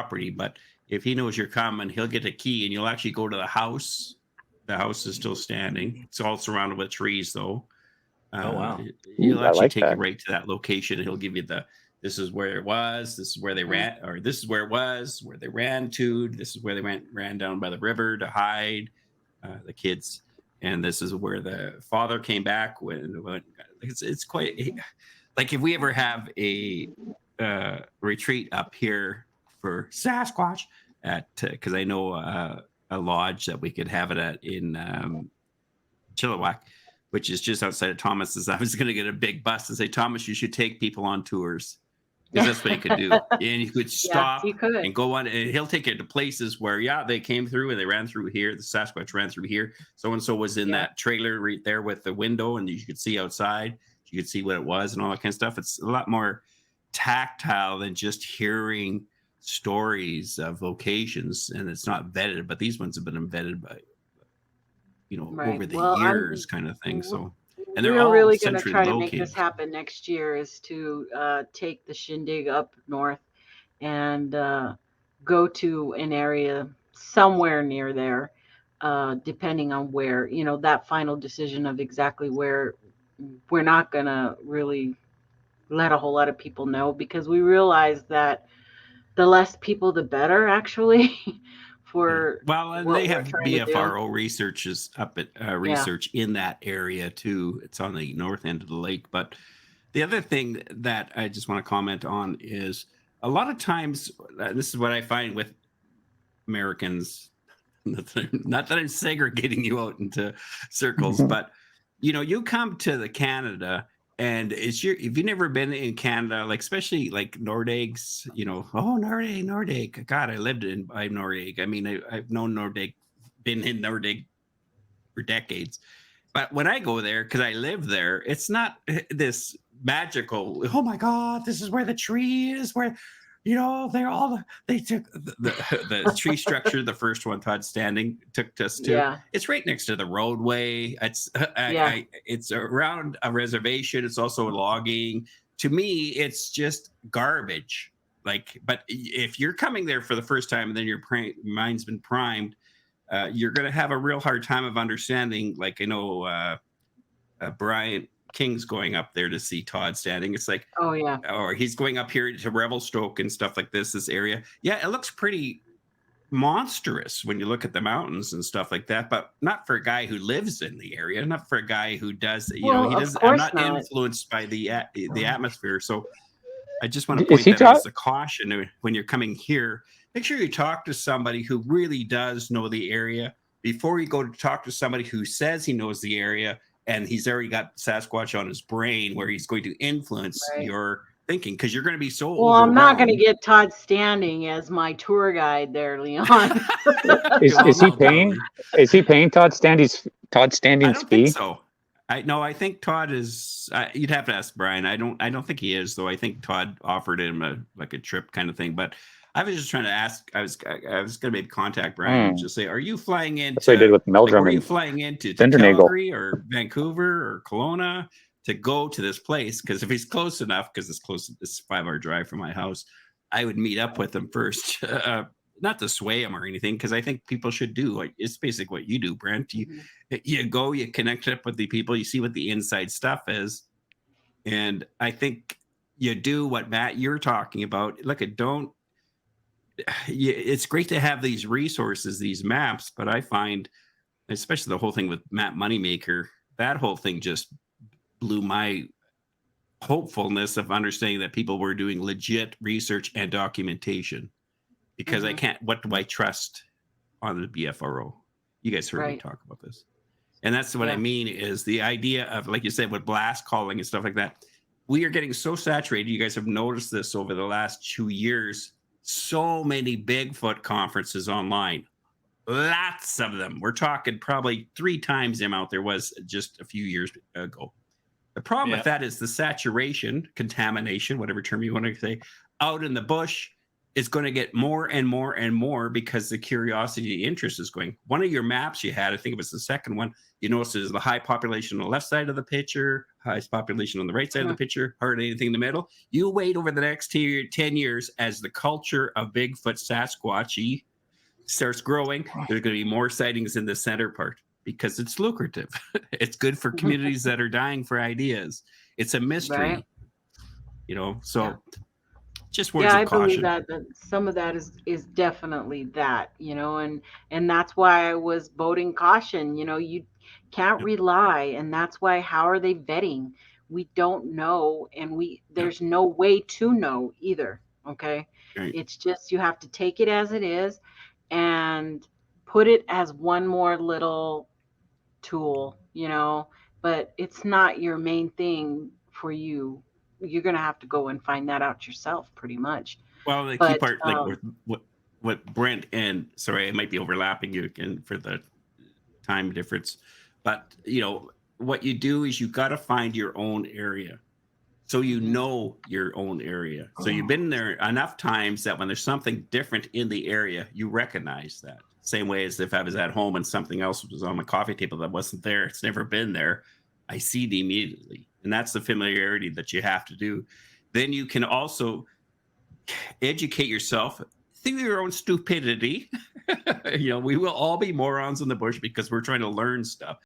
property, but if he knows you're coming, he'll get a key and you'll actually go to the house. The house is still standing. It's all surrounded with trees, though. Oh, wow. He'll I actually like take you that. right to that location. And he'll give you this is where it was, this is where they ran, or this is where it was, where they ran to, this is where they ran down by the river to hide the kids. And this is where the father came back when it's quite like if we ever have a retreat up here for Sasquatch because I know a lodge that we could have it at in Chilliwack, which is just outside of Thomas's. I was going to get a big bus and say, Thomas, you should take people on tours. Because that's what you could do. And you could stop and go on. And he'll take you to places where, they came through and they ran through here. The Sasquatch ran through here. So-and-so was in that trailer right there with the window. And you could see outside. You could see what it was and all that kind of stuff. It's a lot more tactile than just hearing stories of locations. And it's not vetted. But these ones have been vetted by, over the years kind of thing. So. And they're all really going to try located. to make this happen next year is to take the shindig up north and go to an area somewhere near there, depending on where, that final decision of exactly where. We're not going to really let a whole lot of people know because we realize that the less people, the better, actually. And they have BFRO researchers up at research in that area too. It's on the north end of the lake. But the other thing that I just want to comment on is a lot of times, this is what I find with Americans, not that I'm segregating you out into circles, but you come to Canada. And if you've never been in Canada, like especially like Nordagues, Nordague. God, I lived by Nordague. I mean, I've known Nordague, been in Nordague for decades. But when I go there, because I live there, it's not this magical, oh my God, this is where the tree is, where, they took the tree structure, the first one Todd Standing took us to. Yeah. It's right next to the roadway. It's around a reservation. It's also logging. To me, it's just garbage. But if you're coming there for the first time and then your mind's been primed, you're going to have a real hard time of understanding. Like I know Brian King's going up there to see Todd Standing. It's like, oh yeah, or he's going up here to Revelstoke and stuff like this area. Yeah, it looks pretty monstrous when you look at the mountains and stuff like that, but not for a guy who lives in the area, not for a guy who does. He doesn't. I'm not influenced by the atmosphere. So I just want to point that out as a caution when you're coming here. Make sure you talk to somebody who really does know the area before you go to talk to somebody who says he knows the area. And he's already got Sasquatch on his brain where he's going to influence your thinking because you're going to be so Well, I'm not going to get Todd Standing as my tour guide there, Leon. Is he paying? Is he paying Todd Standing's fee? I don't think so. I think Todd is. You'd have to ask Brian. I don't think he is though. I think Todd offered him a trip kind of thing, but. I was just trying to ask. I was going to maybe contact Brian and just say, "Are you flying into?" That's what I did with Meldrum. Are you flying into Calgary or Vancouver or Kelowna to go to this place? Because if he's close enough, because it's a 5-hour drive from my house, I would meet up with him first. Not to sway him or anything, because I think people should do. It's basically what you do, Brent. You go, you connect up with the people, you see what the inside stuff is, and I think you do what Matt you're talking about. Look, it's great to have these resources, these maps, but I find, especially the whole thing with Map Moneymaker, that whole thing just blew my hopefulness of understanding that people were doing legit research and documentation. Because what do I trust on the BFRO? You guys heard me talk about this. And that's what I mean is the idea of, like you said, with blast calling and stuff like that. We are getting so saturated. You guys have noticed this over the last 2 years. So many Bigfoot conferences online, lots of them. We're talking probably 3 times the amount there was just a few years ago. The problem with that is the saturation, contamination, whatever term you want to say, out in the bush. is going to get more and more and more because the curiosity, the interest is going. One of your maps you had, I think it was the second one, you notice there's the high population on the left side of the picture, highest population on the right side of the picture, hardly anything in the middle. You wait over the next 10 years as the culture of Bigfoot, Sasquatchy starts growing, there's going to be more sightings in the center part because it's lucrative. It's good for communities that are dying for ideas. It's a mystery, Right. you know, so Yeah. just words Yeah, of I believe caution. that some of that is definitely that, and that's why I was voting caution. You can't Yep, rely, and that's why how are they vetting? We don't know, and yep, there's no way to know either. Okay. right. It's just you have to take it as it is and put it as one more little tool, but it's not your main thing for you. You're going to have to go and find that out yourself pretty much. Well, the key But part, like with what Brent and sorry, I might be overlapping you again for the time difference, but what you do is you got to find your own area. So you mhm, know your own area. So you've been there enough times that when there's something different in the area, you recognize that. Same way as if I was at home and something else was on my coffee table that wasn't there, it's never been there. I see it immediately. And that's the familiarity that you have to do. Then you can also educate yourself through your own stupidity. We will all be morons in the bush because we're trying to learn stuff.